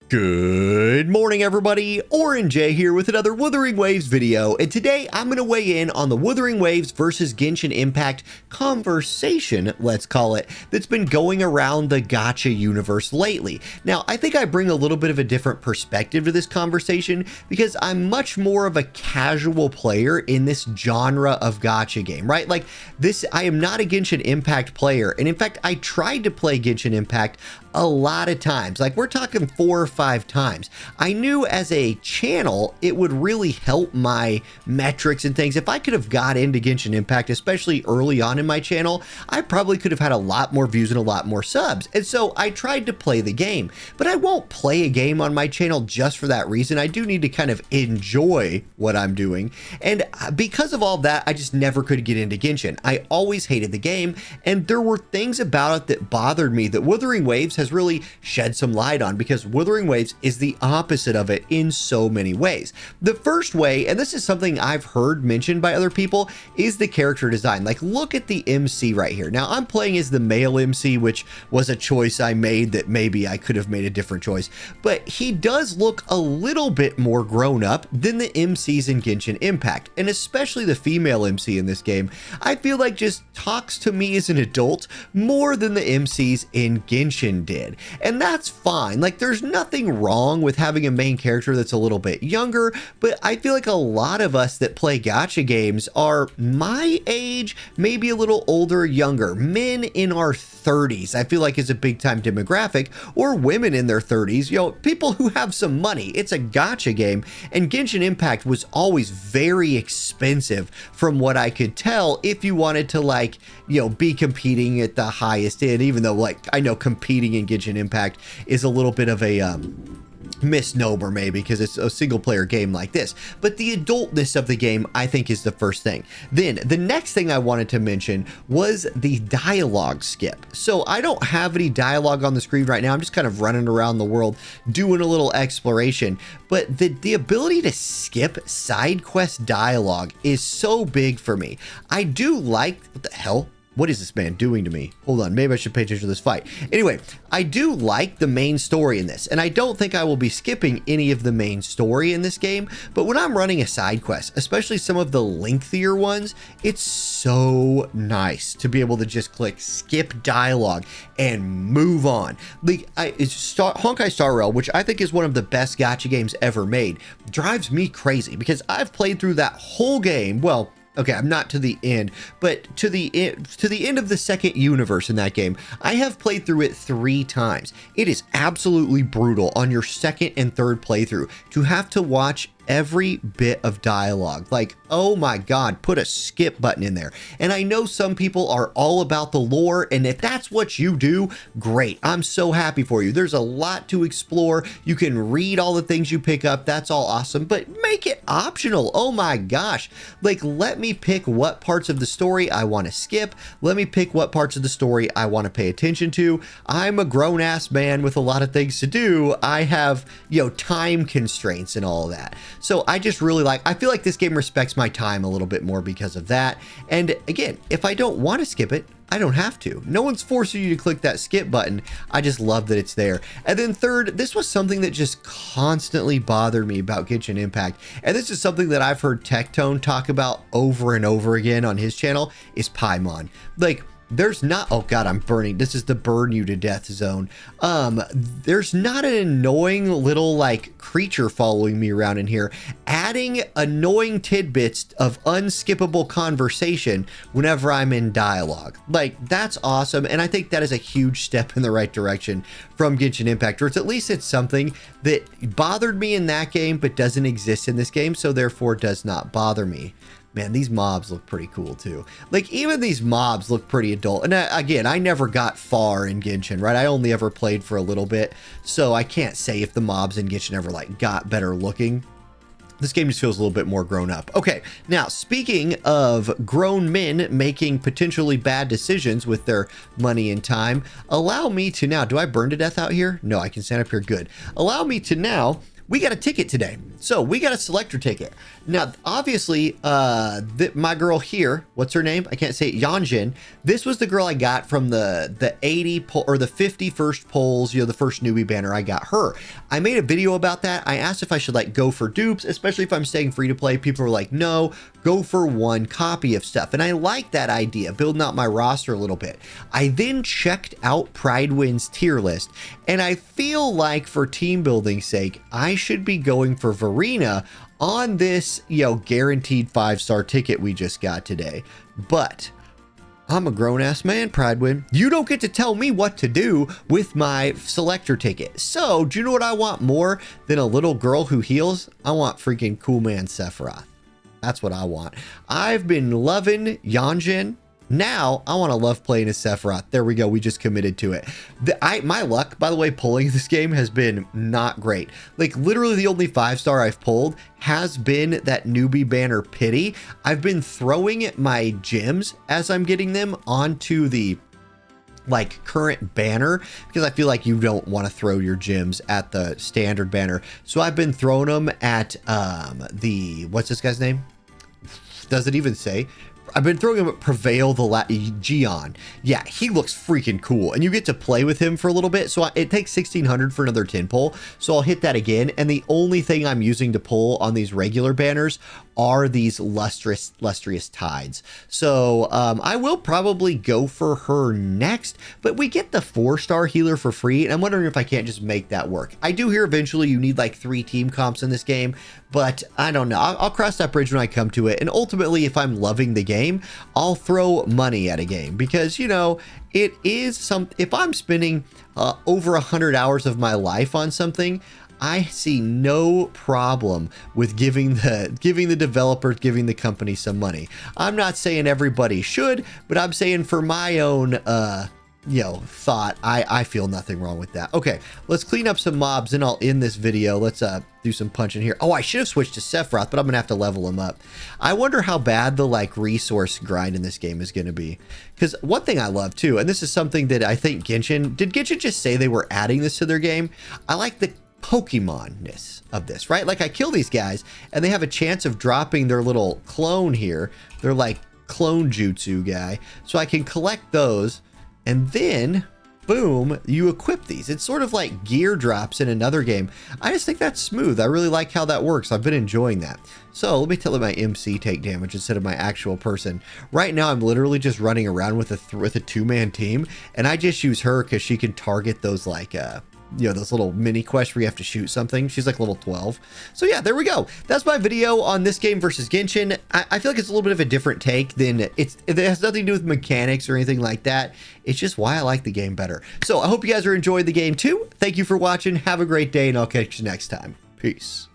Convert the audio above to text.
Good morning, everybody. Orange J here with another Wuthering Waves video, and today I'm going to weigh in on the Wuthering Waves versus Genshin Impact conversation, let's call it, that's been going around the gacha universe lately. Now, I think I bring a little bit of a different perspective to this conversation because I'm much more of a casual player in this genre of gacha game, right? Like this, I am not a Genshin Impact player, and in fact, I tried to play Genshin Impact a lot of times. Like we're talking 4 or 5 times. I knew as a channel it would really help my metrics and things if I could have got into Genshin Impact, especially early on in my channel. I probably could have had a lot more views and a lot more subs, and so I tried to play the game. But I won't play a game on my channel just for that reason. I do need to kind of enjoy what I'm doing, and because of all that, I just never could get into Genshin. I always hated the game, and there were things about it that bothered me that Wuthering Waves has really shed some light on, because Wuthering Waves is the opposite of it in so many ways. The first way, and this is something I've heard mentioned by other people, is the character design. Like, look at the MC right here. Now, I'm playing as the male MC, which was a choice I made that maybe I could have made a different choice, but he does look a little bit more grown up than the MCs in Genshin Impact, and especially the female MC in this game, I feel like just talks to me as an adult more than the MCs in Genshin did. And that's fine. Like, there's nothing wrong with having a main character that's a little bit younger, but I feel like a lot of us that play gacha games are my age, maybe a little older, younger. Men in our 30s, I feel like, is a big time demographic, or women in their 30s, you know, people who have some money. It's a gacha game, and Genshin Impact was always very expensive from what I could tell if you wanted to, like, you know, be competing at the highest end, even though, like, I know competing in Genshin Impact is a little bit of a misnomer maybe because it's a single player game like this, but the adultness of the game I think is the first thing. Then the next thing I wanted to mention was the dialogue skip. So I don't have any dialogue on the screen right now. I'm just kind of running around the world doing a little exploration, but the ability to skip side quest dialogue is so big for me. I do like, what the hell? What is this man doing to me? Hold on, maybe I should pay attention to this fight. Anyway, I do like the main story in this, and I don't think I will be skipping any of the main story in this game, but when I'm running a side quest, especially some of the lengthier ones, it's so nice to be able to just click skip dialogue and move on. Like, Honkai Star Rail, which I think is one of the best gacha games ever made, drives me crazy because I've played through that whole game. Well, okay, I'm not to the end, but to the end of the second universe in that game. I have played through it 3 times. It is absolutely brutal on your second and third playthrough to have to watch every bit of dialogue. Like, oh my God, put a skip button in there. And I know some people are all about the lore, and if that's what you do, great. I'm so happy for you. There's a lot to explore. You can read all the things you pick up. That's all awesome, but make it optional. Oh my gosh. Like, let me pick what parts of the story I want to skip. Let me pick what parts of the story I want to pay attention to. I'm a grown-ass man with a lot of things to do. I have, you know, time constraints and all of that. So I just really I feel like this game respects my time a little bit more because of that. And again, if I don't want to skip it, I don't have to. No one's forcing you to click that skip button. I just love that it's there. And then third, this was something that just constantly bothered me about Genshin Impact. And this is something that I've heard Tectone talk about over and over again on his channel, is Paimon. Like, there's not, oh God, I'm burning. This is the burn you to death zone. There's not an annoying little like creature following me around in here, adding annoying tidbits of unskippable conversation whenever I'm in dialogue. Like, that's awesome. And I think that is a huge step in the right direction from Genshin Impact, or it's at least it's something that bothered me in that game, but doesn't exist in this game. So therefore does not bother me. Man, these mobs look pretty cool too. Like, even these mobs look pretty adult. And again, I never got far in Genshin, right? I only ever played for a little bit, so I can't say if the mobs in Genshin ever like got better looking. This game just feels a little bit more grown up. Okay, now speaking of grown men making potentially bad decisions with their money and time, allow me to now, do I burn to death out here? No, I can stand up here, good. Allow me to now we got a ticket today. So we got a selector ticket. Now, obviously, my girl here, what's her name? I can't say it, Yonjin. This was the girl I got from the 80 poll or the 50 first polls, you know, the first newbie banner. I got her. I made a video about that. I asked if I should like go for dupes, especially if I'm staying free to play. People were like, no, go for one copy of stuff. And I like that idea, building out my roster a little bit. I then checked out Pridewind's tier list, and I feel like for team building's sake, I should be going for Verena on this, you know, guaranteed 5-star ticket we just got today. But I'm a grown-ass man, Pridewind. You don't get to tell me what to do with my selector ticket. So, do you know what I want more than a little girl who heals? I want freaking Cool Man Sephiroth. That's what I want. I've been loving Yonjin. Now, I want to love playing as Sephiroth. There we go. We just committed to it. My luck, by the way, pulling this game has been not great. Like, literally the only 5-star I've pulled has been that newbie banner Pity. I've been throwing my gems as I'm getting them onto the like current banner because I feel like you don't want to throw your gems at the standard banner. So I've been throwing them at what's this guy's name? Does it even say? I've been throwing him at Prevail the Gion. Yeah, he looks freaking cool. And you get to play with him for a little bit. So it takes 1600 for another 10 pull. So I'll hit that again. And the only thing I'm using to pull on these regular banners are these lustrous tides. So I will probably go for her next, but we get the 4-star healer for free. And I'm wondering if I can't just make that work. I do hear eventually you need like 3 team comps in this game, but I don't know. I'll cross that bridge when I come to it. And ultimately, if I'm loving the game, I'll throw money at a game because, you know, it is if I'm spending over 100 hours of my life on something, I see no problem with giving the developers, giving the company some money. I'm not saying everybody should, but I'm saying for my own, you know, thought, I feel nothing wrong with that. Okay, let's clean up some mobs and I'll end this video. Let's do some punching here. Oh, I should have switched to Sephiroth, but I'm gonna have to level him up. I wonder how bad the like resource grind in this game is gonna be. Because one thing I love too, and this is something that I think did Genshin just say they were adding this to their game? I like the Pokemon-ness of this, right? Like I kill these guys and they have a chance of dropping their little clone here. They're like clone jutsu guy. So I can collect those and then boom, you equip these. It's sort of like gear drops in another game. I just think that's smooth. I really like how that works. I've been enjoying that. So let me tell my MC take damage instead of my actual person. Right now, I'm literally just running around with a 2-man team, and I just use her because she can target those like you know, those little mini quests where you have to shoot something. She's like level 12. So yeah, there we go. That's my video on this game versus Genshin. I feel like it's a little bit of a different take than it has nothing to do with mechanics or anything like that. It's just why I like the game better. So I hope you guys are enjoying the game too. Thank you for watching. Have a great day and I'll catch you next time. Peace.